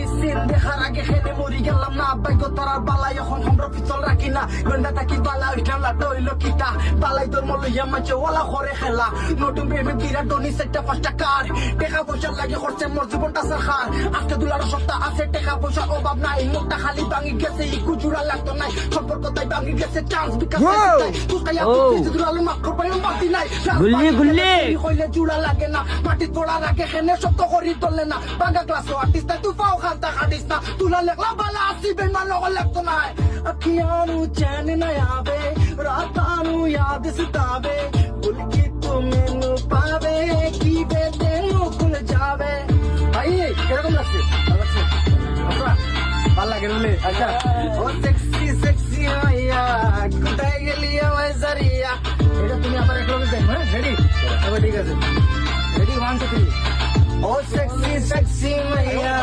ইসির দেখার আগে খেলে মরি গেলাম না ভাগ্য তারার বালাই এখন আমরা পিছল রাখি না গন্ডা থাকি বালা উঠান লাটা হইল কিতা বালাই তোর মলইয়া মাঝে ওলা করে খেলা নতুন প্রেমে বিরাট ডনি সেটটা 5 টাকার টাকা পয়সা লাগে খরচে মোর জীবনটা সাখার আজকে দুলার সপ্তাহ আছে টাকা পয়সার অভাব নাই মুখটা খালি ভাঙি গেছে ইকু জুড়া লাগতো নাই সম্পর্ক তাই ভাঙি গেছে চান্স বিকাশ তুই কাইয়া দুলালো মাত্র পাইম বাতি নাই গুল্লি গুল্লি কইলে জুড়া লাগে না মাটি তোড়া রাখে খেনে শব্দ করি তোলে না বাঙ্গা ক্লাস আর্টিস্ট তুই পাও খান্তা খাটিস না তুলা লেখলা বালা আসিবে না লগল লাগতো নাই अखियां चैन न आवे रातां याद सतावे भुल के तू मैनू पावे की वे तेनू भूल जावे भाई किरकम লাগছে ভালো লাগে রে আচ্ছা ও সেক্সি সেক্সি মাইয়া কোথায় গেলি আমার সারিয়া এটা তুমি আবার একটু দেখো হ্যাঁ রেডি তবে ঠিক আছে রেডি 1 2 3 ও সেক্সি সেক্সি মাইয়া